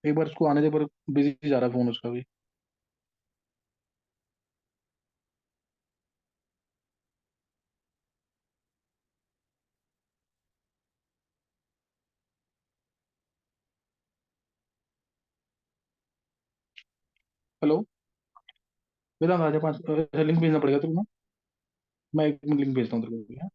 एक बार उसको आने दे, पर बिजी जा रहा है फोन उसका भी। हेलो। वेदांत आजा, पाँच लिंक भेजना पड़ेगा तेरे को ना। मैं एक लिंक भेजता हूँ तेरे को, हाँ?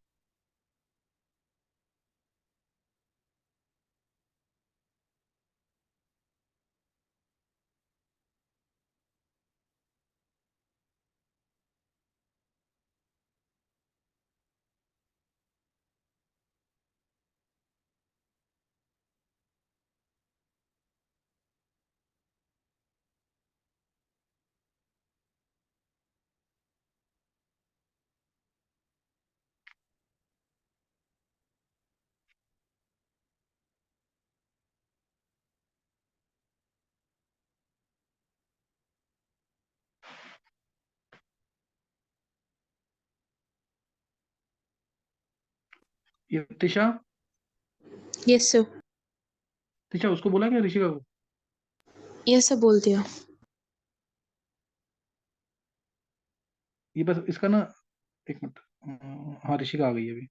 ये तिशा। Yes sir. तिशा, उसको बोला क्या, ऋषिका को? यस सर, बोल दिया। ये बस इसका ना, एक मिनट। हाँ, ऋषिका आ गई है अभी।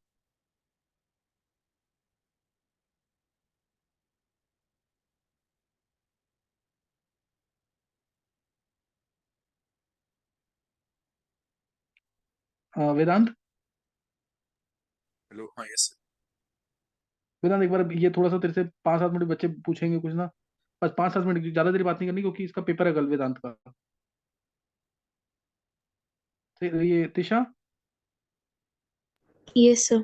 वेदांत। हेलो। हाँ, यस। वेदांत, एक बार ये थोड़ा सा तेरे से 5-7 मिनट बच्चे पूछेंगे कुछ ना। बस 5-7 मिनट, ज्यादा देर बात नहीं करनी, क्योंकि इसका पेपर है कल, वेदांत का। तो ये तिशा। Yes sir.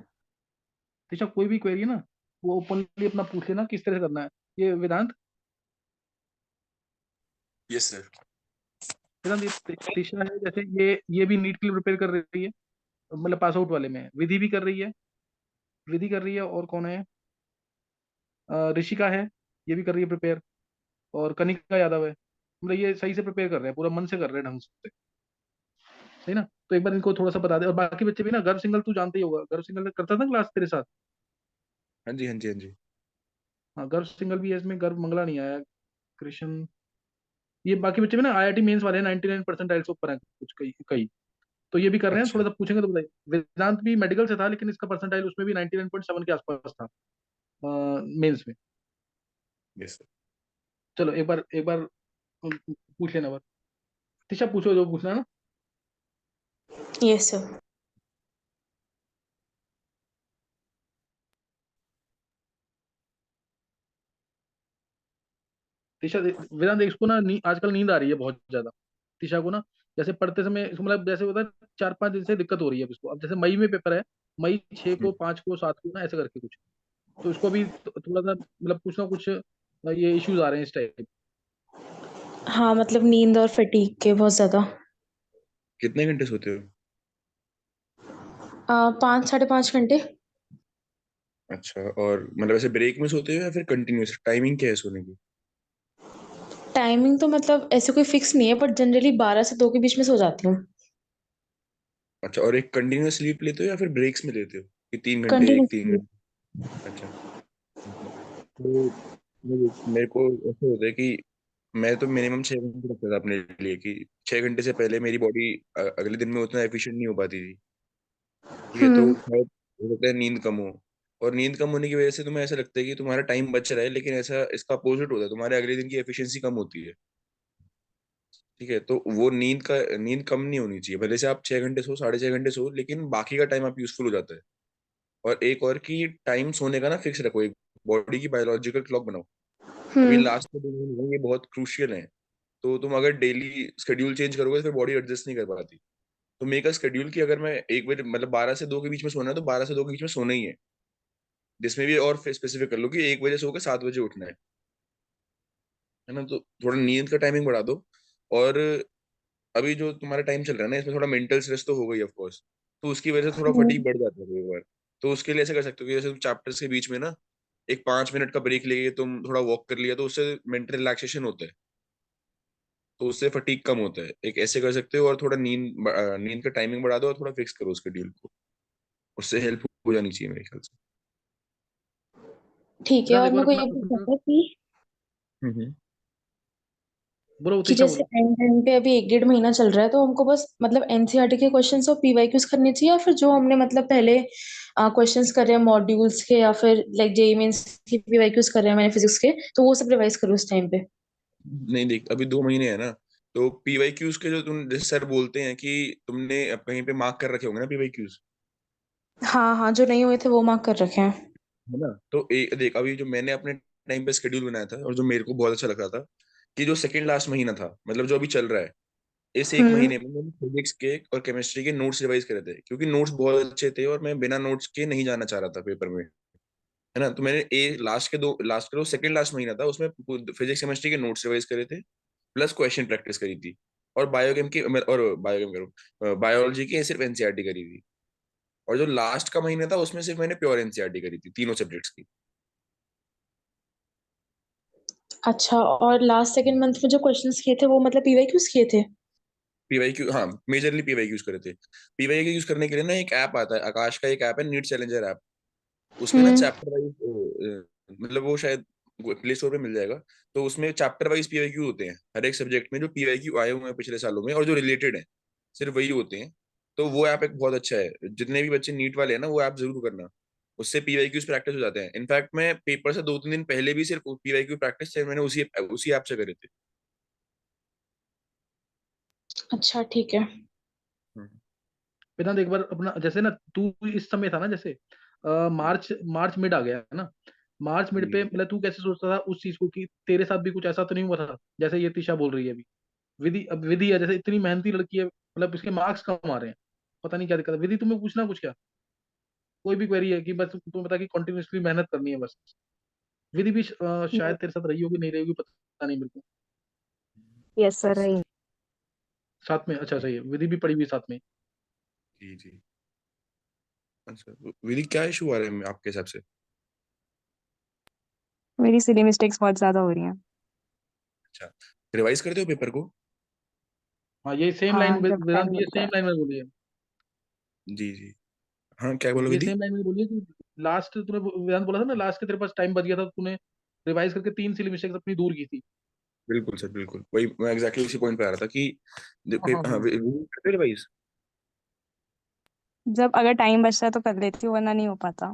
तिशा, कोई भी क्वेरी है ना, वो ओपनली अपना पूछ लेना, किस तरह से करना है। ये वेदांत। Yes sir. वेदांत, ये तिशा है, जैसे ये भी नीट के लिए प्रिपेयर कर रही है, मतलब पास आउट वाले में है। विधि भी कर रही है। विधि कर रही है, और कौन है? ऋषिका है, ये भी कर रही है प्रिपेयर। और कनिका यादव है। मतलब ये सही से प्रिपेयर कर रहे हैं, पूरा मन से कर रहे हैं, ढंग से। सही ना? तो एक बार इनको थोड़ा सा बता दे। और बाकी बच्चे भी ना, गर्व सिंगल तू जानते ही होगा, गर्व सिंगल करता था क्लास तेरे साथ। हाँ जी, हाँ जी, हाँ जी। हाँ, गर्व सिंगल भी है इसमें, गर्व मंगला नहीं आया। कृष्ण। ये बाकी बच्चे भी ना आईआईटी मेंस वाले हैं, 99% से ऊपर है कुछ, कई कई। तो ये भी कर रहे हैं, अच्छा। थोड़ा सा पूछेंगे तो बताइए। वेदांत भी मेडिकल से था, लेकिन इसका परसेंटाइल उसमें भी 99.7 के आसपास था मेंस में। Yes sir. चलो एक बार पूछ लेना बात। तिशा, पूछो जो पूछना है ना। Yes sir. तिशा, वेदांत, इसको ना आजकल नींद आ रही है बहुत ज्यादा। तिशा को ना, जैसे पढ़ते समय इसको, मतलब जैसे होता है 4-5 दिन से दिक्कत हो रही है अब इसको। अब जैसे मई में पेपर है, मई 6 को, 5 को, 7 को ना, ऐसे करके कुछ। तो इसको अभी थोड़ा सा मतलब कुछ ना कुछ ये इश्यूज आ रहे हैं इस टाइप। हाँ, मतलब नींद और फटीग के बहुत ज्यादा। कितने घंटे सोते हो? 5 साढ़े 5 घंटे। अच्छा, और मतलब ऐसे ब्रेक में सोते हो या फिर कंटिन्यूअस? टाइमिंग क्या है सोने की? टाइमिंग तो मतलब ऐसे कोई फिक्स नहीं है, बट जनरली 12 से 2 के बीच में सो जाती हूँ। अच्छा, और एक कंटिन्यूअस स्लीप लेते हो या फिर ब्रेक्स में लेते हो कि 3 घंटे, एक तीन कंटिन्यूसली। घंटे अच्छा। तो मेरे को ऐसे होता है कि मैं तो मिनिमम 6 घंटे रखता था अपने लिए, कि 6 घंटे से पहले मेरी बॉडी अगले दिन में उतना एफिशिएंट नहीं हो पाती थी। ठीक है, तो हम्म। शायद हो सकता है नींद कम हो। और नींद कम होने की वजह से तुम्हें ऐसा लगता है कि तुम्हारा टाइम बच रहा है, लेकिन ऐसा इसका अपोजिट होता है, तुम्हारे अगले दिन की एफिशिएंसी कम होती है। ठीक है, तो वो नींद कम नहीं होनी चाहिए, भले से आप 6 घंटे सो, 6.5 घंटे सो, लेकिन बाकी का टाइम आप यूजफुल हो जाता है। और एक और की टाइम सोने का ना फिक्स रखो, एक बॉडी की बायोलॉजिकल क्लॉक बनाओ। अभी हम्म। लास्ट 2 दिन ये बहुत क्रूशियल है। तो तुम अगर डेली स्केड्यूल चेंज करोगे तो फिर बॉडी एडजस्ट नहीं कर पाती। तो मेक अ स्केड्यूल कि अगर मैं 1 बजे, मतलब 12 से 2 के बीच में सोना है, तो 12 से 2 के बीच में सोना ही है। जिसमें भी और स्पेसिफिक कर लो कि 1 बजे सो के 7 बजे उठना है ना? तो थोड़ा नींद का टाइमिंग बढ़ा दो। और अभी जो तुम्हारा टाइम चल रहा है ना, इसमें थोड़ा मेंटल स्ट्रेस तो हो गई ऑफ कोर्स। तो उसकी वजह से थोड़ा फटीग बढ़ जाता है कई बार। तो उसके लिए ऐसे कर सकते हो कि जैसे तुम चैप्टर्स के बीच में ना एक 5 मिनट का ब्रेक लेके तुम थोड़ा वॉक कर लिया, तो उससे मेंटल रिलैक्सेशन होता है। तो उससे फटीग कम होता है, एक ऐसे कर सकते हो। और थोड़ा नींद का टाइमिंग बढ़ा दो और थोड़ा फिक्स करो उसके ड्यूल को। उससे हेल्प हो जानी चाहिए मेरे ख्याल से। ठीक है, वेदांत, और एक बार मेरे को अपना ये पूछना था कि हम्म। बोलो कि तीशा जैसे बोलो। एंड टाइम पे अभी 1 1.5 महीना चल रहा है, तो हमको बस मतलब एनसीईआरटी के क्वेश्चंस और पीवाईक्यूज करने चाहिए, या फिर जो हमने मतलब पहले क्वेश्चंस कर रहे हैं मॉड्यूल्स के, या फिर लाइक जेई मेंस की पीवाईक्यूज कर रहे हैं मैंने फिजिक्स के, तो वो सब रिवाइज करूँ उस टाइम पे? नहीं देख, अभी 2 महीने है ना, तो पीवाईक्यूज के जो तुम जैसे सर बोलते हैं कि तुमने अब कहीं पे मार्क कर रखे होंगे ना पीवाईक्यूज, हाँ हाँ, जो नहीं हुए थे वो मार्क कर रखे हैं। है ना। तो एक देख, अभी जो मैंने अपने टाइम पे शेड्यूल बनाया था और जो मेरे को बहुत अच्छा लग रहा था, कि जो सेकंड लास्ट महीना था, मतलब जो अभी चल रहा है, इस एक हम्म। महीने में मैंने फिजिक्स के और केमिस्ट्री के नोट्स रिवाइज करे थे, क्योंकि नोट्स बहुत अच्छे थे और मैं बिना नोट्स के नहीं जाना चाह रहा था पेपर में, है ना। तो मैंने ए लास्ट के दो सेकंड लास्ट महीना था, उसमें फिजिक्स केमिस्ट्री के नोट्स रिवाइज करे थे, प्लस क्वेश्चन प्रैक्टिस करी थी। और बायोकेम की और बायोकेम करो, बायोलॉजी की सिर्फ एनसीईआरटी करी थी। और जो लास्ट का महीना था उसमें सिर्फ मैंने प्योर एनसीईआरटी करी थी तीनों सब्जेक्ट्स की। अच्छा, और लास्ट सेकंड मंथ में जो क्वेश्चंस किए थे वो मतलब पीवाईक्यूज किए थे? पीवाईक्यू, हाँ, मेजरली पीवाईक्यू यूज करे थे। पीवाईक्यू यूज करने के लिए ना एक ऐप आता है, आकाश का एक ऐप है, नीट चैलेंजर ऐप। उसमें ना हम्म। चैप्टर वाइज, मतलब वो शायद प्ले स्टोर पे मिल जाएगा। तो उसमें चैप्टर वाइज पीवाईक्यू होते हैं हर एक सब्जेक्ट में, जो पीवाईक्यू आए हुए हैं पिछले सालों में और जो रिलेटेड है, सिर्फ वही होते हैं। तो वो ऐप एक बहुत अच्छा है, जितने भी बच्चे नीट वाले हैं ना, वो ऐप जरूर करना। उससे पीवाईक्यूज प्रैक्टिस हो जाते हैं। इनफैक्ट मैं पेपर से 2 3 दिन पहले भी सिर्फ पीवाईक्यू प्रैक्टिस मैंने उसी उसी ऐप से करे थे। अच्छा ठीक है। हम्म। वेदांत एक बार अपना जैसे ना, तू इस समय था ना, जैसे मार्च मार्च मिड आ गया है ना, मार्च मिड पे जी मतलब तू कैसे सोचता था उस चीज को कि तेरे साथ भी कुछ ऐसा तो नहीं हुआ था जैसे ये तीशा बोल रही है अभी? विधि, अब विधि है जैसे, इतनी मेहनती लड़की है, मतलब इसके मार्क्स कम आ रहे हैं, पता नहीं क्या दिक्कत है। विधि तुम्हें पूछना कुछ क्या, कोई भी क्वेरी है कि बस तुम्हें पता कि कंटिन्यूअसली मेहनत करनी है बस? विधि भी शायद तेरे साथ रही होगी, नहीं रही होगी, पता नहीं मेरे को। यस सर, रही। साथ में, अच्छा सही है, विधि भी पड़ी हुई है साथ में। जी जी। अच्छा, विधि क्या इशू आ रहे हैं आपके हिसाब से? मेरी सिली मिस्टेक्स बहुत ज्यादा हो रही हैं। अच्छा, रिवाइज करते हो पेपर को? हाँ, ये सेम लाइन हाँ, जब वेदांत, टाइम ये मिलता सेम है। लाइन में बोली है। जी जी। हाँ, क्या बोलो ये विधि? सेम लाइन में बोली है कि लास्ट तूने वेदांत बोला था ना, लास्ट के तेरे पास टाइम बच गया था, तूने रिवाइज करके 3 सिली मिस्टेक्स अपनी दूर की थी। बिल्कुल सर, बिल्कुल वही मैं एग्जैक्टली उसी पॉइंट पे आ रहा था कि हाँ हाँ हाँ, हाँ। विधि करते रिवाइज। जब अगर टाइम बचता है तो कर लेती हूँ, वरना नहीं हो पाता।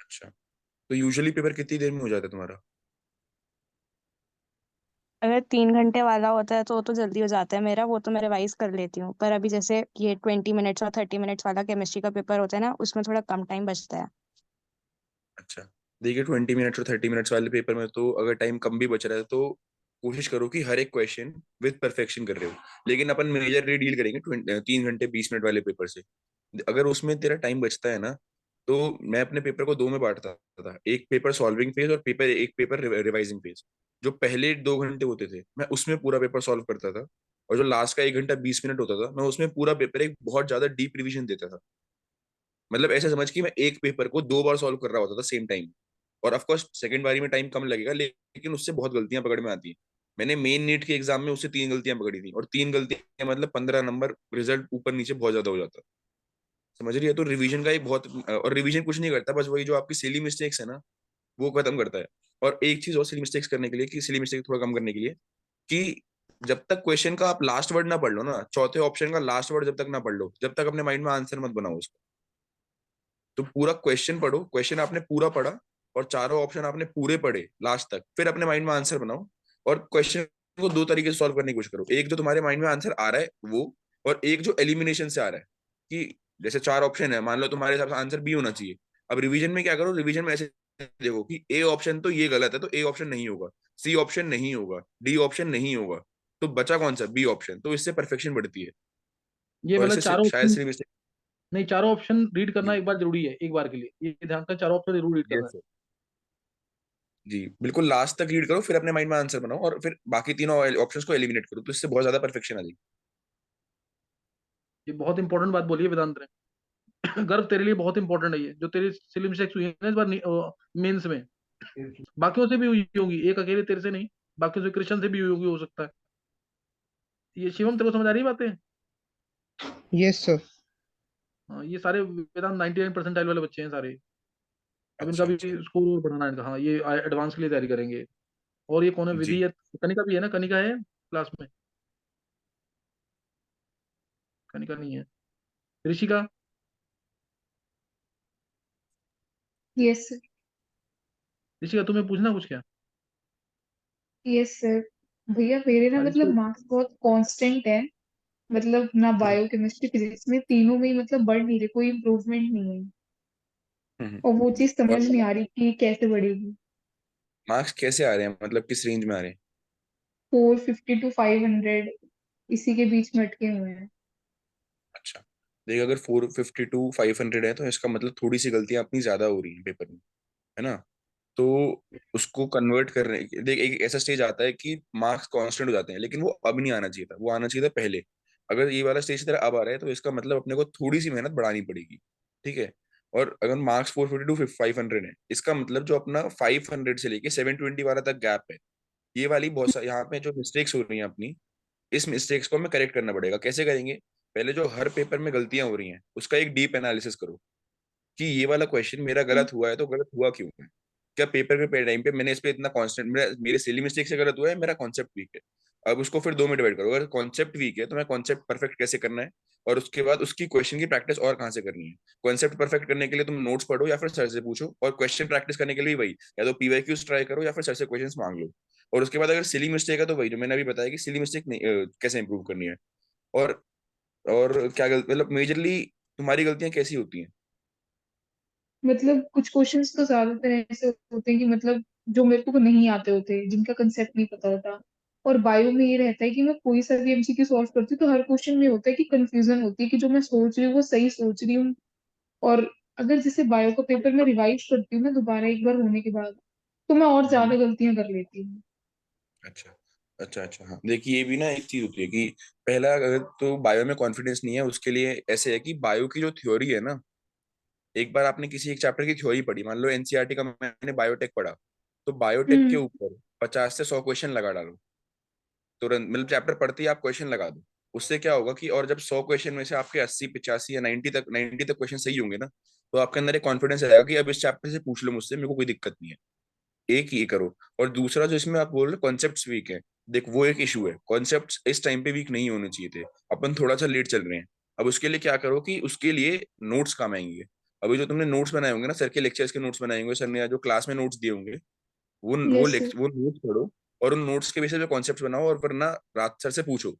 अच्छा, तो यूजुअली पेपर कितनी देर में हो जाता है तुम्हारा? अगर 3 घंटे वाला होता है तो वो तो जल्दी हो जाता है मेरा, वो तो मैं रिवाइज कर लेती हूँ। पर अभी जैसे ये 20 मिनट्स और 30 मिनट्स वाला केमिस्ट्री का पेपर होता है ना, उसमें थोड़ा कम टाइम बचता है। अच्छा, देखिए 20 मिनट्स और 30 मिनट्स वाले पेपर में तो अगर टाइम कम भी बच रहा है तो कोशिश करो कि हर एक क्वेश्चन विद परफेक्शन कर रहे हो। लेकिन अपन मेजरली डील करेंगे 3 घंटे 20 मिनट वाले पेपर से। अगर उसमें तेरा टाइम बचता है ना, तो मैं अपने पेपर को दो में बांटता था, एक पेपर सॉल्विंग फेज और एक पेपर रिवाइजिंग फेज। जो पहले 2 घंटे होते थे मैं उसमें पूरा पेपर सॉल्व करता था, और जो लास्ट का 1 घंटा 20 मिनट होता था मैं उसमें पूरा पेपर एक बहुत ज्यादा डीप रिवीजन देता था। मतलब ऐसे समझ कि मैं एक पेपर को 2 बार सॉल्व कर रहा होता था सेम टाइम। और ऑफ कोर्स सेकंड बारी में टाइम कम लगेगा, लेकिन उससे बहुत गलतियां पकड़ में आती हैं। मैंने मेन नीट के एग्जाम में उससे 3 गलतियां पकड़ी थी, और 3 गलतियां मतलब 15 नंबर, रिजल्ट ऊपर नीचे बहुत ज्यादा हो जाता। समझ रही है? तो रिवीजन का एक बहुत, और रिवीजन कुछ नहीं करता, बस वही जो आपकी सिली मिस्टेक्स है ना, वो खत्म करता है। और एक चीज और सिली मिस्टेक्स करने के लिए, कि सिली मिस्टेक थोड़ा कम करने के लिए, कि जब तक क्वेश्चन का आप लास्ट वर्ड ना पढ़ लो ना, चौथे ऑप्शन का लास्ट वर्ड जब तक ना पढ़ लो, जब तक अपने माइंड में आंसर मत बनाओ उसको। तो पूरा क्वेश्चन पढ़ो, क्वेश्चन आपने पूरा पढ़ा और चारों ऑप्शन आपने पूरे पढ़े लास्ट तक, फिर अपने माइंड में आंसर बनाओ। और क्वेश्चन को दो तरीके से सॉल्व करने की कोशिश करो, एक जो तुम्हारे माइंड में आंसर आ रहा है वो, और एक जो एलिमिनेशन से आ रहा है। कि जैसे 4 ऑप्शन है, मान लो तुम्हारे हिसाब से आंसर बी होना चाहिए। अब रिवीजन में क्या करो, रिवीजन में ऐसे देखो कि ए ऑप्शन तो ये गलत है, तो ए ऑप्शन नहीं होगा, सी ऑप्शन नहीं होगा, डी ऑप्शन नहीं होगा, तो बचा कौन सा? B option. तो इससे परफेक्शन बढ़ती है। ये और मतलब इससे चारों शायद ऑप्शन, सिली मिस्टेक। नहीं चारों ऑप्शन रीड करना जी एक बार जरूरी है, एक बार के लिए ये ध्यान कर, चारों ऑप्शन जरूर रीड करना है। यस, जी बिल्कुल, लास्ट तक रीड करो, फिर अपने माइंड में आंसर बनाओ, और फिर बाकी तीनों ऑप्शंस को एलिमिनेट करो, तो इससे बहुत ज्यादा परफेक्शन आ जाएगी। ये बहुत इंपॉर्टेंट बात बोली है वेदांत ने। गर्व तेरे लिए बहुत इंपॉर्टेंट है ये, जो तेरी सिली मिस्टेक्स हुई है ना इस बार मेंस में, बाकियों से भी हुई होंगी, एक अकेले तेरे से नहीं, बाकियों से, कृष्ण से भी हुई होगी हो सकता है। ये शिवम तेरे को समझ आ रही है बातें? Yes sir. हाँ, ये सारे वेदांत 99% वाले बच्चे हैं सारे। अब इनका अच्छा भी अच्छा। स्कोर और बढ़ाना है इनका। हाँ, ये एडवांस के लिए तैयारी करेंगे। और ये कौन है? जी। विधि है, कनिका भी है ना? कनिका है क्लास में? कनिका नहीं है। ऋषिका? Yes sir. ऋषिका तुम्हें पूछना कुछ क्या? Yes sir. भैया मेरे ना हाँ, मतलब इसको। मार्क्स बहुत कांस्टेंट है। मतलब ना हम्म, बायो केमिस्ट्री फिजिक्स में तीनों में ही मतलब बढ़ नहीं रहे, कोई इम्प्रूवमेंट नहीं है। हम्म। और वो चीज समझ और नहीं आ रही कि कैसे बढ़ेगी। मार्क्स कैसे आ रहे हैं, मतलब किस रेंज में आ रहे हैं? 450 to 500 इसी के बीच में अटके हुए हैं। अच्छा, देख अगर 450 to 500 है तो इसका मतलब थोड़ी सी गलतियां अपनी ज्यादा हो रही हैं पेपर में, है ना? तो उसको कन्वर्ट करने देख, एक ऐसा स्टेज आता है कि मार्क्स कांस्टेंट हो जाते हैं, लेकिन वो अब नहीं आना चाहिए था, वो आना चाहिए था पहले। अगर ये वाला स्टेज तेरा अब आ रहा है तो इसका मतलब अपने को थोड़ी सी मेहनत बढ़ानी पड़ेगी, ठीक है? और अगर मार्क्स 450 to 500 है, इसका मतलब जो अपना 500 से लेके 720 वाला तक गैप है, ये वाली बहुत सा यहाँ पे जो मिस्टेक्स हो रही हैं अपनी, इस मिस्टेक्स को हमें करेक्ट करना पड़ेगा। कैसे करेंगे? पहले जो हर पेपर में गलतियां हो रही हैं उसका एक डीप एनालिसिस करो कि ये वाला क्वेश्चन मेरा गलत हुआ है तो गलत हुआ क्यों है। क्या पेपर के टाइम पे मैंने इस पे इतना कांस्टेंट, मेरे सिली मिस्टेक से गलत हुआ है, मेरा कॉन्सेप्ट वीक है? अब उसको फिर दो में डिवाइड करो। अगर कॉन्सेप्ट वीक है तो मैं कॉन्सेप्ट परफेक्ट कैसे करना है, और उसके बाद उसकी क्वेश्चन की प्रैक्टिस और कहाँ से करनी है। कॉन्सेप्ट परफेक्ट करने के लिए तुम नोट्स पढ़ो या फिर सर से पूछो, और क्वेश्चन प्रैक्टिस करने के लिए वही, या तो पीवाईक्यूज ट्राई करो या फिर सर से क्वेश्चन मांग लो। और उसके बाद अगर सिली मिस्टेक है तो वही जो मैंने अभी बताया कि सिली मिस्टेक कैसे इंप्रूव करनी है। और और क्या गलत, मतलब मेजरली तुम्हारी गलतियां कैसी होती हैं? मतलब कुछ क्वेश्चंस तो ज्यादातर ऐसे होते हैं कि मतलब जो मेरे को नहीं आते होते, जिनका कंसेप्ट नहीं पता होता। और बायो में ये रहता है कि मैं कोई सा भी एमसीक्यू सॉल्व करती हूँ तो हर क्वेश्चन में होता है कि कंफ्यूजन होती है कि जो मैं सोच रही हूँ वो सही सोच रही हूँ। और अगर जैसे बायो का पेपर मैं रिवाइज करती हूँ ना दोबारा एक बार होने के बाद, तो मैं और हम्म। ज्यादा गलतियां कर लेती हूँ। अच्छा, अच्छा, अच्छा। हाँ, देखिए ये भी ना एक चीज होती है कि पहला, अगर तो बायो में कॉन्फिडेंस नहीं है उसके लिए ऐसे है कि बायो की जो थ्योरी है ना, एक बार आपने किसी एक चैप्टर की थ्योरी पढ़ी, मान लो एनसीईआरटी का मैंने बायोटेक पढ़ा, तो बायोटेक के हम्म। ऊपर 50 से 100 क्वेश्चन लगा डालो तुरंत, मतलब चैप्टर पढ़ते ही आप क्वेश्चन लगा दो। उससे क्या होगा कि, और जब 100 क्वेश्चन में से आपके 80 85 या 90 तक क्वेश्चन सही होंगे ना, तो आपके अंदर एक कॉन्फिडेंस आएगा कि अब इस चैप्टर से पूछ लो मुझसे, मेरे को कोई दिक्कत नहीं है। एक ये करो। और दूसरा जो इसमें आप बोल रहे कॉन्सेप्ट्स वीक है, देख वो एक इशू है, कॉन्सेप्ट्स इस टाइम पे वीक नहीं होने चाहिए थे, अपन थोड़ा सा लेट चल रहे हैं। अब उसके लिए क्या करो कि उसके लिए नोट्स काम आएंगे। अभी जो तुमने नोट्स बनाए होंगे ना, सर के लेक्चर्स के नोट्स बनाए होंगे, सर ने जो क्लास में नोट्स दिए होंगे, यस सर। वो नोट्स पढ़ो, और उन नोट्स के बेसिस पे कॉन्सेप्ट्स बनाओ, और वरना रात सर से पूछो।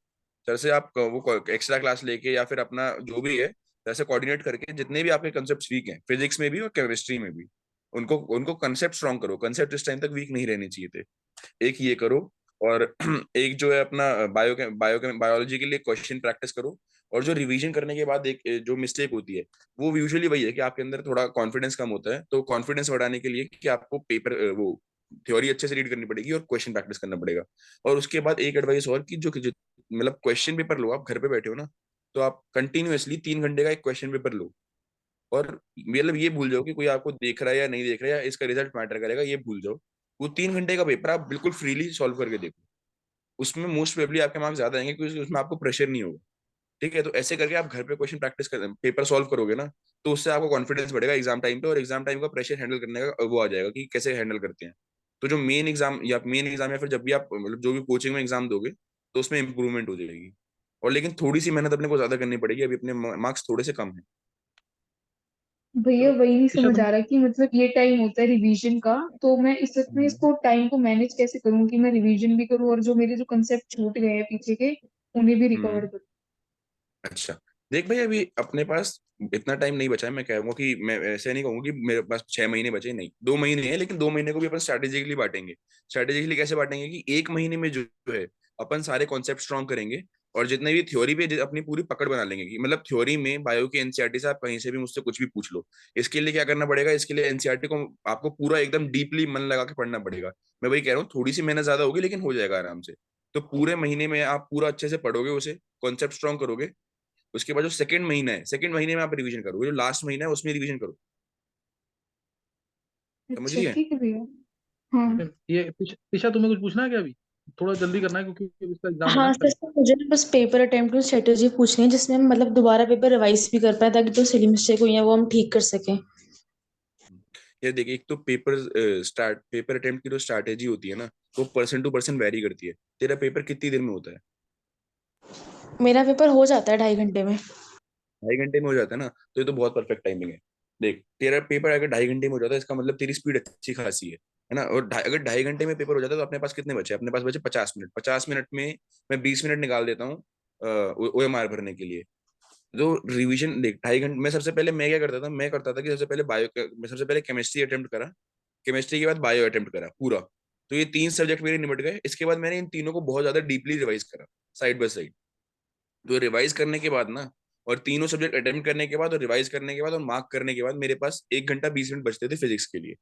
सर से आप वो एक्स्ट्रा क्लास लेके या फिर अपना जो भी है, सर से कोऑर्डिनेट करके जितने भी आपके कॉन्सेप्ट्स वीक हैं फिजिक्स में भी और केमिस्ट्री में भी, उनको उनको कंसेप्ट स्ट्रॉन्ग करो। कंसेप्ट इस टाइम तक वीक नहीं रहने चाहिए थे। एक ये करो। और एक जो है अपना बायोलॉजी के लिए क्वेश्चन प्रैक्टिस करो। और जो रिवीजन करने के बाद एक जो मिस्टेक होती है, वो यूजुअली वही है कि आपके अंदर थोड़ा कॉन्फिडेंस कम होता है, तो कॉन्फिडेंस बढ़ाने के लिए कि आपको पेपर वो थ्योरी अच्छे से रीड करनी पड़ेगी और क्वेश्चन प्रैक्टिस करना पड़ेगा। और उसके बाद एक एडवाइस और कि जो मतलब क्वेश्चन पेपर लो, आप घर पे बैठे हो ना, तो आप कंटिन्यूअसली 3 घंटे का एक क्वेश्चन पेपर लो। और मतलब ये भूल जाओ कि कोई आपको देख रहा है या नहीं देख रहा है, या इसका रिजल्ट मैटर करेगा, ये भूल जाओ। वो 3 घंटे का पेपर आप बिल्कुल फ्रीली सॉल्व करके देखो। उसमें मोस्ट प्रोबेबली आपके मार्क्स ज्यादा आएंगे क्योंकि उसमें आपको प्रेशर नहीं होगा। ठीक है, तो ऐसे करके आप घर पे क्वेश्चन प्रैक्टिस कर पेपर सॉल्व करोगे ना, तो उससे आपको कॉन्फिडेंस बढ़ेगा एग्जाम टाइम पे, और एग्जाम टाइम का प्रेशर हैंडल करने का वो आ जाएगा कि कैसे हैंडल करते हैं। तो जो मेन एग्जाम या फिर जब भी आप मतलब जो भी कोचिंग में एग्जाम दोगे, तो उसमें इंप्रूवमेंट हो जाएगी। और लेकिन थोड़ी सी मेहनत अपने को ज्यादा करनी पड़ेगी, अभी अपने मार्क्स थोड़े से कम है। भैया चलो वही नहीं ईशा समझ तुम। आ रहा कि मतलब ये टाइम होता है रिवीजन का, तो मैं इस वक्त में हम्म, इसको टाइम को मैनेज कैसे करूँ कि मैं रिवीजन भी करूँ और जो मेरे जो कंसेप्ट छूट गए हैं पीछे के उन्हें भी रिकवर हम्म। करूँ। अच्छा, देख भाई अभी अपने पास इतना टाइम नहीं बचा है। मैं कहूंगा कि मैं ऐसे नहीं कहूंगा कि मेरे पास 6 महीने बचे, नहीं 2 महीने हैं, लेकिन 2 महीने को भी अपन स्ट्रैटेजिकली बांटेंगे। स्ट्रैटेजिकली कैसे बांटेंगे कि एक महीने में जो है अपन सारे कॉन्सेप्ट स्ट्रॉन्ग करेंगे, और जितने भी थ्योरी पे अपनी पूरी पकड़ बना लेंगे कि मतलब थ्योरी में बायो के एनसीईआरटी से आप कहीं से भी मुझसे कुछ भी पूछ लो। इसके लिए क्या करना पड़ेगा, इसके लिए एनसीईआरटी को आपको पूरा एकदम डीपली मन लगा के पढ़ना पड़ेगा। मैं वही कह रहा हूँ, थोड़ी सी मेहनत ज्यादा होगी लेकिन हो जाएगा आराम से। तो पूरे महीने में आप पूरा अच्छे से पढ़ोगे, उसे कॉन्सेप्ट स्ट्रॉन्ग करोगे। उसके बाद जो सेकंड महीना है, सेकंड महीने में आप रिवीजन करो, जो लास्ट महीना है उसमें रिवीजन करो। समझ अच्छा रही है? ठीक है भैया। हाँ। ये ईशा तुम्हें कुछ पूछना है क्या अभी? थोड़ा जल्दी करना है क्योंकि इसका एग्जाम है ना हाँ सर कल। सर, मुझे ना बस पेपर अटेम्प्ट की स्ट्रेटेजी पूछनी है जिसमें हम मतलब दोबारा पेपर रिवाइज भी कर पाए ताकि जो सिली मिस्टेक हुई है वो हम ठीक कर सकें। ये देखिए, एक तो पेपर अटेम्प्ट की जो स्ट्रैटेजी होती है ना, वो पर्सन टू पर्सन वेरी करती है। तेरा पेपर कितनी देर में होता है? मेरा पेपर हो जाता है 2.5 घंटे में। 2.5 घंटे में हो जाता है ना, तो ये तो बहुत परफेक्ट टाइमिंग है। देख, तेरा पेपर अगर 2.5 घंटे में हो जाता है, इसका मतलब तेरी स्पीड अच्छी खासी है ना। और अगर 2.5 घंटे में पेपर हो जाता है, तो अपने पास कितने बचे? अपने पास बचे 50 मिनट। 50 मिनट में मैं 20 मिनट निकाल देता हूँ OMR भरने के लिए। तो रिवीजन देख, 2.5 घंटे मैं सबसे पहले मैं क्या करता था, मैं करता था कि मैं सबसे पहले केमिस्ट्री अटेम्प्ट करा। केमिस्ट्री के बाद बायो अटेम्प्ट करा पूरा। तो ये 3 सब्जेक्ट मेरे निपट गए। इसके बाद मैंने इन तीनों को बहुत ज्यादा डीपली रिवाइज करा, साइड बाय साइड। तो रिवाइज करने के बाद ना, और तीनों सब्जेक्ट अटेम्प्ट करने के बाद और रिवाइज करने के बाद और मार्क करने के बाद, मेरे पास 1 घंटा 20 मिनट बचते थे फिजिक्स के लिए।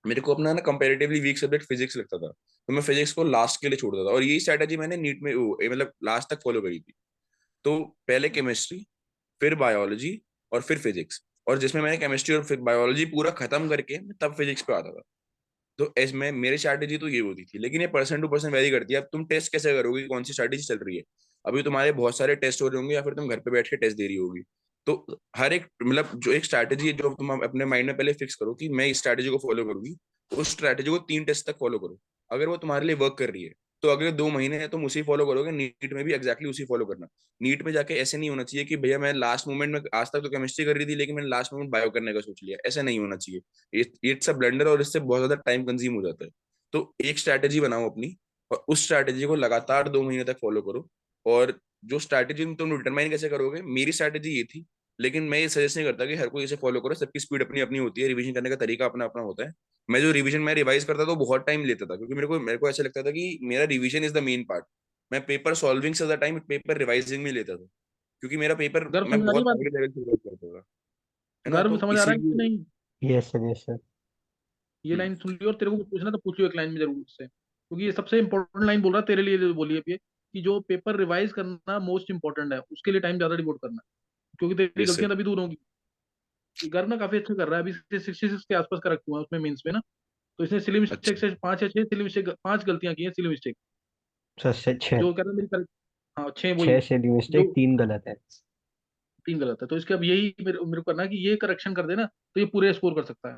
मेरे को अपना ना कंपैरेटिवली वीक सब्जेक्ट फिजिक्स लगता था, तो मैं फिजिक्स को लास्ट के लिए छोड़ता था। और यही स्ट्रैटेजी मैंने नीट में मतलब लास्ट तक फॉलो करी थी। तो पहले केमिस्ट्री, फिर बायोलॉजी, और फिर फिजिक्स। और जिसमें मैंने केमिस्ट्री और फिर बायोलॉजी पूरा खत्म करके मैं तब फिजिक्स पे आता था। तो एस में मेरी स्ट्रैटेजी तो ये होती थी, लेकिन ये पर्सन टू पर्सन वेरी करती है। अब तुम टेस्ट कैसे करोगे, कौन सी स्ट्रैटेजी चल रही है? अभी तुम्हारे बहुत सारे टेस्ट हो रहे होंगे, या फिर तुम घर पे बैठ के टेस्ट दे रही होगी। तो हर एक मतलब जो एक स्ट्रैटेजी है, जो तुम अपने माइंड में पहले फिक्स करो कि मैं इस स्ट्रैटेजी को फॉलो करूंगी, उस स्ट्रैटेजी को 3 टेस्ट तक फॉलो करो। अगर वो तुम्हारे लिए वर्क कर रही है, तो अगले 2 महीने तुम उसी फॉलो करोगे। नीट में भी एग्जैक्टली उसी फॉलो करना। नीट में जाके ऐसे नहीं होना चाहिए कि भैया मैं लास्ट मोमेंट में, आज तक तो केमिस्ट्री कर रही थी लेकिन मैंने लास्ट मोमेंट बायो करने का सोच लिया। ऐसा नहीं होना चाहिए। इट्स अ ब्लंडर, और इससे बहुत ज्यादा टाइम कंज्यूम हो जाता है। तो एक स्ट्रैटेजी बनाओ अपनी, और उस स्ट्रैटेजी को लगातार 2 महीने तक फॉलो करो। और जो स्ट्रैटेजी तुम डिटरमाइन कैसे करोगे, मेरी स्ट्रैटेजी ये थी। लेकिन मैं ये सजेस्ट नहीं करता कि हर कोई इसे फॉलो करो। सबकी स्पीड अपनी अपनी होती है, रिवीजन करने का तरीका अपना अपना होता है। मैं रिवाइज करता था, तो बहुत टाइम लेता था, क्योंकि मेरे को ऐसा लगता था कि मेरा revision is the main part. मैं पेपर सॉल्विंग से ज्यादा टाइम पेपर रिवाइजिंग में लेता था, क्योंकि मेरा पेपर गर्व मैं समझ आ रही बहुत है बात? हाई लेवल से रिवाइज करता था, है ना। गर्व तो समझ आ रहा है कि इसीलिए नहीं? Yes sir, yes sir. ये लाइन सुन लियो, और तेरे को कुछ पूछना तो पूछ लियो एक लाइन में जरूर से, क्योंकि ये सबसे इंपॉर्टेंट लाइन बोल रहा है तेरे लिए, जो बोली है ये, कि जो पेपर रिवाइज करना मोस्ट इंपॉर्टेंट है, उसके लिए टाइम ज्यादा डिवोट करना है, क्योंकि तेरी यस सर। गलतियां तभी दूर होंगी। ये गर्व ना काफी अच्छा कर रहा है, अभी 66 के आसपास का रखा हुआ है उसमें मेंस में ना। तो इसने सिली मिस्टेक अच्छा से 5 या 6 सिली मिस्टेक, 5 गलतियां की हैं सिली मिस्टेक। सर से छः। जो कह रहा है मेरी correct- हाँ, 6 वही। 6 से जो मिस्टेक 3 गलत है। 3 गलत है, तो इसके अब यही मेरे को करना है कि ये करेक्शन कर देना, तो ये पूरे स्कोर कर सकता है।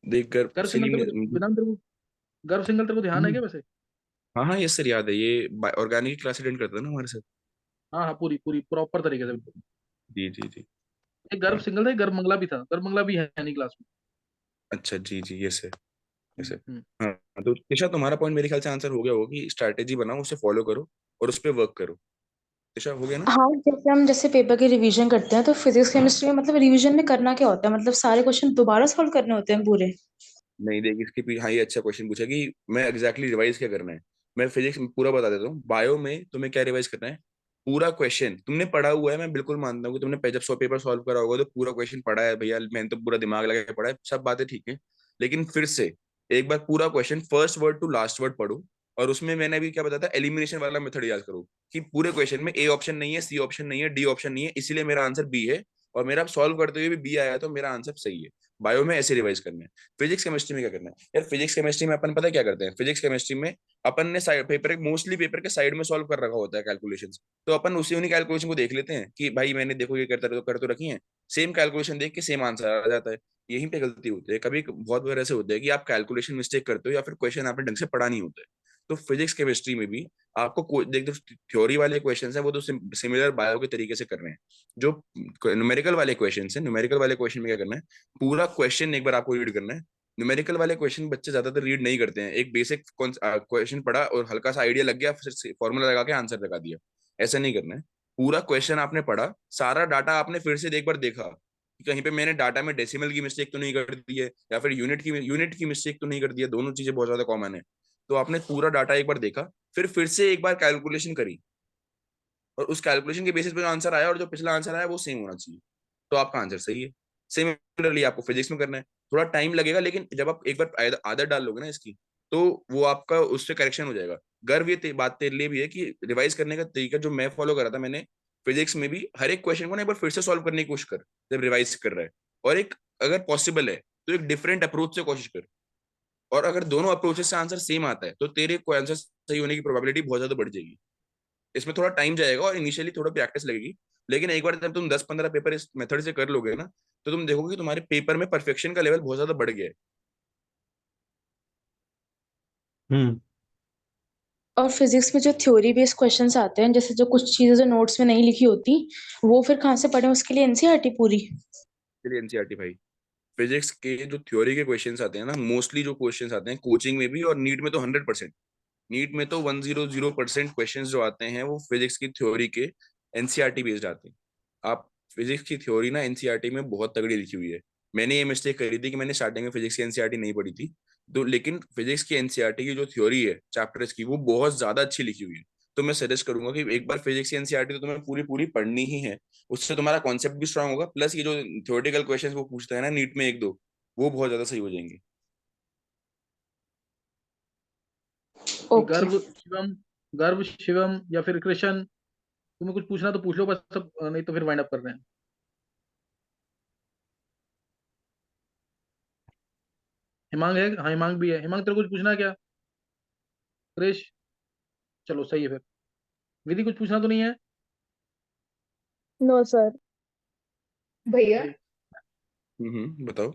देख कर गर्व सिंगल सलीम तेरे को बिना तेरे को गर्व सिंगल तेरे को ध्यान है क्या वैसे? हाँ हाँ, यस सर, याद है। ये ऑर्गेनिक क्लास अटेंड करता था ना हमारे साथ। हाँ हाँ, पूरी पूरी प्रॉपर तरीके से बिल्कुल। जी जी जी। एक गर्व हाँ। सिंगल था, एक गर्व मंगला भी था। गर्व मंगला भी है नहीं क्लास में। अच्छा, जी जी, यस सर, यस सर। हम्म। हाँ। तो निशा, तुम्हारा पॉइंट मेरे ख्याल से आंसर हो गया होगा कि स्ट्रैटेजी बनाओ, उसे फॉलो करो, और उस पर वर्क करो। निशा, हो गया ना? हाँ, जैसे हम जैसे पेपर की रिवीजन करते हैं तो फिजिक्स केमिस्ट्री में मतलब रिवीजन में करना क्या होता है, मतलब सारे क्वेश्चन दोबारा सॉल्व करने होते हैं पूरे? नहीं, देख, इसके पीछे, हाँ, ये अच्छा क्वेश्चन पूछा कि मैं एग्जैक्टली रिवाइज क्या करना है। मैं फिजिक्स में पूरा बता देता हूँ। बायो में तुम्हें क्या रिवाइज करना है, पूरा क्वेश्चन तुमने पढ़ा हुआ है। मैं बिल्कुल मानता हूँ कि तुमने जब 100 पेपर सॉल्व करा होगा, तो पूरा क्वेश्चन पढ़ा है भैया, मैंने तो पूरा दिमाग लगा के पढ़ा है, सब बातें ठीक है। लेकिन फिर से एक बार पूरा question first word to last word पढ़ो। और उसमें मैंने अभी क्या बताया था, एलिमिनेशन वाला मेथड याद करो, कि पूरे क्वेश्चन में ए ऑप्शन नहीं है, सी ऑप्शन नहीं है, डी ऑप्शन नहीं है, इसीलिए मेरा आंसर बी है। और मेरा सॉल्व करते हुए भी बी आया, तो मेरा आंसर सही है। बायो में ऐसे रिवाइज करना है। फिजिक्स केमिस्ट्री में क्या करना है यार? फिजिक्स केमिस्ट्री में अपन पता है क्या करते हैं? फिजिक्स केमिस्ट्री में अपन ने साइड पेपर, मोस्टली पेपर के साइड में सॉल्व कर रखा होता है कैलकुलेशंस। तो अपन उसी उन्हीं कैलकुलेशन को देख लेते हैं कि भाई मैंने देखो ये कर तो रखी है। सेम कैलकुलेशन देख के सेम आंसर आ जाता है। यहीं पे गलती होती है। कभी बहुत बार ऐसे होता है कि आप कैलकुलेशन मिस्टेक करते हो, या फिर क्वेश्चन आपने ढंग से पढ़ा नहीं होता है। तो फिजिक्स केमिस्ट्री में भी आपको देख दो, थ्योरी वाले क्वेश्चन है वो तो सिमिलर बायो के तरीके से कर रहे हैं। जो न्यूमेरिकल वाले क्वेश्चन है, न्यूमेरिकल वाले क्वेश्चन में क्या करना है, पूरा क्वेश्चन एक बार आपको रीड करना है। न्यूमेरिकल वाले क्वेश्चन बच्चे ज्यादातर रीड नहीं करते हैं। एक बेसिक क्वेश्चन पढ़ा और हल्का सा आइडिया लग गया, फिर फॉर्मूला लगा के आंसर लगा दिया। ऐसा नहीं करना है। पूरा क्वेश्चन आपने पढ़ा, सारा डाटा आपने फिर से एक बार देखा कि कहीं पे मैंने डाटा में डेसिमल की मिस्टेक तो नहीं कर दी है, या फिर यूनिट की मिस्टेक तो नहीं कर दी है। दोनों चीजें बहुत ज्यादा कॉमन है। तो आपने पूरा डाटा एक बार देखा, फिर से एक बार कैलकुलेशन करी, और उस कैलकुलेशन के बेसिस पे जो आंसर आया और जो पिछला आंसर आया वो सेम होना चाहिए, तो आपका आंसर सही है। सिमिलरली आपको फिजिक्स में करना है। थोड़ा टाइम लगेगा, लेकिन जब आप एक बार आदत डाल लोगे ना इसकी, तो वो आपका उससे करेक्शन हो जाएगा। गर्व ये बात तेरे लिए भी है कि रिवाइज करने का तरीका जो मैं फॉलो करा था, मैंने फिजिक्स में भी हर एक क्वेश्चन को ना एक बार फिर से सॉल्व करने की कोशिश कर, जब रिवाइज कर रहा है। और एक, अगर पॉसिबल है तो एक डिफरेंट अप्रोच से कोशिश कर। और अगर दोनों अप्रोचेस से आंसर सेम आता है, तो तेरे को आंसर सही होने की प्रोबेबिलिटी बहुत ज्यादा बढ़ जाएगी। इसमें थोड़ा टाइम जाएगा और इनिशियली थोड़ा प्रैक्टिस लगेगी। लेकिन एक बार जब तुम 10-15 पेपर इस मेथड से कर लोगे ना, तो तुम देखोगे कि तुम्हारे पेपर में परफेक्शन का लेवल बहुत ज्यादा बढ़ गया है। हम्म। और फिजिक्स में जो थ्योरी बेस्ड क्वेश्चंस आते हैं, जैसे जो कुछ चीजें जो नोट्स में नहीं लिखी होती, वो फिर कहाँ से पढ़ें? उसके लिए एनसीईआरटी पूरी? चलिए एनसीईआरटी भाई, फिजिक्स के जो थ्योरी के क्वेश्चंस आते हैं ना, मोस्टली जो क्वेश्चंस आते हैं कोचिंग में भी और नीट में तो 100%, नीट में तो 100% क्वेश्चंस जो आते हैं वो फिजिक्स की थ्योरी के एनसीईआरटी बेस्ड आते हैं। आप फिजिक्स की थ्योरी ना एनसीईआरटी में बहुत तगड़ी लिखी हुई है। मैंने ये मिस्टेक करी थी कि मैंने स्टार्टिंग में फिजिक्स की एनसीईआरटी नहीं पढ़ी थी, तो लेकिन फिजिक्स की एनसीईआरटी की जो थ्योरी है चैप्टर्स की वो बहुत ज्यादा अच्छी लिखी हुई है। तो मैं सजेस्ट करूंगा कि एक बार फिजिक्स की एनसीईआरटी तो तुम्हें पूरी पूरी पढ़नी ही है। उससे तुम्हारा कॉन्सेप्ट भी स्ट्रांग होगा, प्लस ये जो थ्योरेटिकल क्वेश्चंस वो पूछता है ना नीट में एक दो, वो बहुत ज्यादा सही हो जाएंगे। ओके। गर्भ शिवम, गर्भ शिवम या फिर कृष्ण, तुम्हें कुछ पूछना तो पूछ लो बस, सब नहीं तो फिर वाइंड अप कर रहे हैं। हिमांग है? हाँ हिमांग भी है। हिमांग तेरे को कुछ पूछना है क्या? क्रिश? चलो सही है फिर। विधि कुछ पूछना तो नहीं है? No sir. भैया, ठीक। बताओ।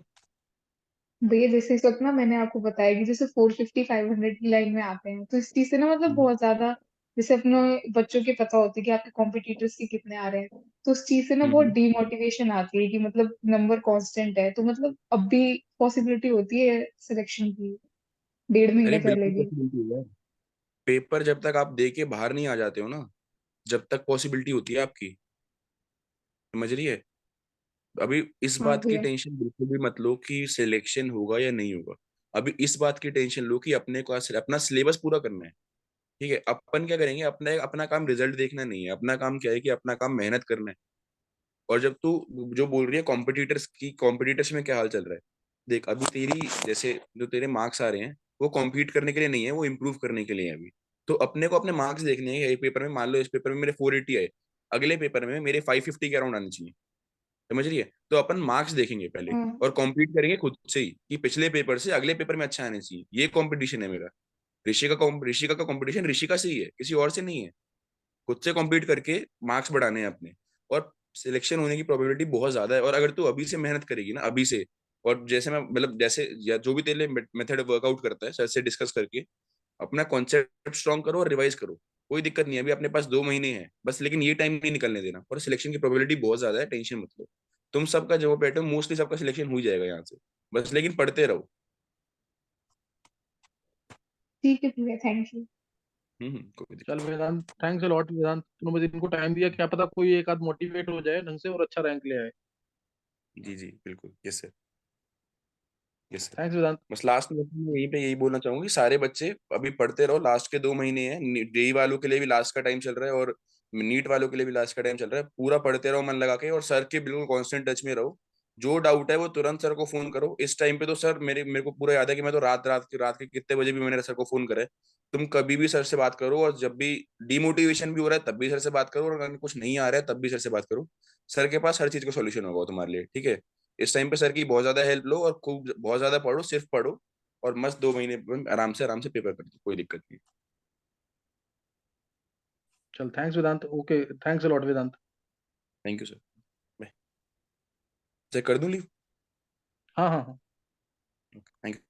भैया जैसे इस वक्त ना मैंने आपको बताया कि जैसे 450 500 की लाइन में आते हैं, तो इस चीज से ना मतलब बहुत ज्यादा, जैसे अपने बच्चों के पता होती है कि आपके कॉम्पिटिटर्स के कितने आ रहे हैं, तो उस चीज से ना बहुत हम्म। डीमोटिवेशन आती है कि मतलब नंबर कांस्टेंट है, तो मतलब अब भी पॉसिबिलिटी होती है सिलेक्शन की? 1.5 महीना अरे बिल्कुल चलेगी? पॉसिबिलिटी है। पेपर जब तक आप दे के बाहर नहीं आ जाते हो ना, जब तक पॉसिबिलिटी होती है आपकी, समझ रही है? अभी इस हाँ बात की भैया। टेंशन बिल्कुल भी मत लो कि सिलेक्शन होगा या नहीं होगा। अभी इस बात की टेंशन लो कि अपने को अपना सिलेबस पूरा करना है। ठीक है, अपन क्या करेंगे, अपना अपना काम रिजल्ट देखना नहीं है, अपना काम क्या है कि अपना काम मेहनत करना है। और जब तू जो बोल रही है कॉम्पिटिटर्स की, कॉम्पिटिटर्स में क्या हाल चल रहा है, देख अभी तेरी जैसे जो तेरे मार्क्स आ रहे हैं वो कॉम्पीट करने के लिए नहीं है, वो इम्प्रूव करने के लिए है अभी। तो अपने को अपने मार्क्स देखने हैं। एक पेपर में मान लो इस पेपर में मेरे 480 आए, अगले पेपर में मेरे 550 के अराउंड आने चाहिए, समझ रही है? तो अपन मार्क्स देखेंगे पहले हाँ। और कॉम्पीट करेंगे खुद से ही कि पिछले पेपर से अगले पेपर में अच्छा आने चाहिए। ये कंपटीशन है मेरा। ऋषिका का कंपटीशन ऋषिका से ही है, किसी और से नहीं है। खुद से कॉम्पीट करके मार्क्स बढ़ाने हैं अपने। और सिलेक्शन होने की प्रोबेबिलिटी बहुत ज्यादा है। और अगर तू अभी से मेहनत करेगी ना, अभी से, और जैसे मैं मतलब जैसे या जो भी तेरे मेथड वर्कआउट करता है सर से डिस्कस करके अपना कॉन्सेप्ट स्ट्रॉन्ग करो और रिवाइज करो। कोई दिक्कत नहीं है, अभी अपने पास 2 महीने हैं बस, लेकिन ये टाइम नहीं निकलने देना। और सिलेक्शन की प्रोबेबिलिटी बहुत ज्यादा है, टेंशन मत लो। तुम सबका जो बैठो मोस्टली सबका सिलेक्शन हो ही जाएगा यहाँ से, बस लेकिन पढ़ते रहो। ठीक है भैया, थैंक यू। कोई चल दिक्कत वेदांत, थैंक्स अ लॉट वेदांत, तूने मुझे इनको टाइम दिया, क्या पता कोई एक आध मोटिवेट हो जाए ढंग से और अच्छा रैंक ले आए। नहीं। जी जी बिल्कुल, yes sir, yes sir. Thanks Vedant. बस लास्ट में मैं यहीं पे यही बोलना चाहूंगा कि सारे बच्चे अभी पढ़ते रहो। लास्ट के 2 महीने हैं, जेई वालों के लिए भी लास्ट का टाइम चल रहा है और नीट वालों के लिए भी लास्ट का टाइम चल रहा है। पूरा पढ़ते रहो मन लगा के, और सर के बिल्कुल कांस्टेंट टच में रहो। जो डाउट है वो तुरंत सर को फोन करो। इस टाइम पे तो सर मेरे को पूरा याद है कि मैं तो रात के कितने बजे भी मैंने सर को फोन करा है। तुम कभी भी सर से बात करो, और जब भी डिमोटिवेशन भी हो रहा है तब भी सर से बात करो, और अगर कुछ नहीं आ रहा है तब भी सर से बात करो। सर के पास हर चीज का सॉल्यूशन होगा तुम्हारे लिए, ठीक है? इस टाइम पे सर की बहुत ज्यादा हेल्प लो और खूब बहुत ज्यादा पढ़ो, सिर्फ पढ़ो। और मस्त 2 महीने में आराम से पेपर कर दो, कोई दिक्कत नहीं। चल thanks Vedant, okay thanks a lot Vedant. Thank you sir. मैं कर दूं लीव? हाँ हाँ हाँ। Thank you.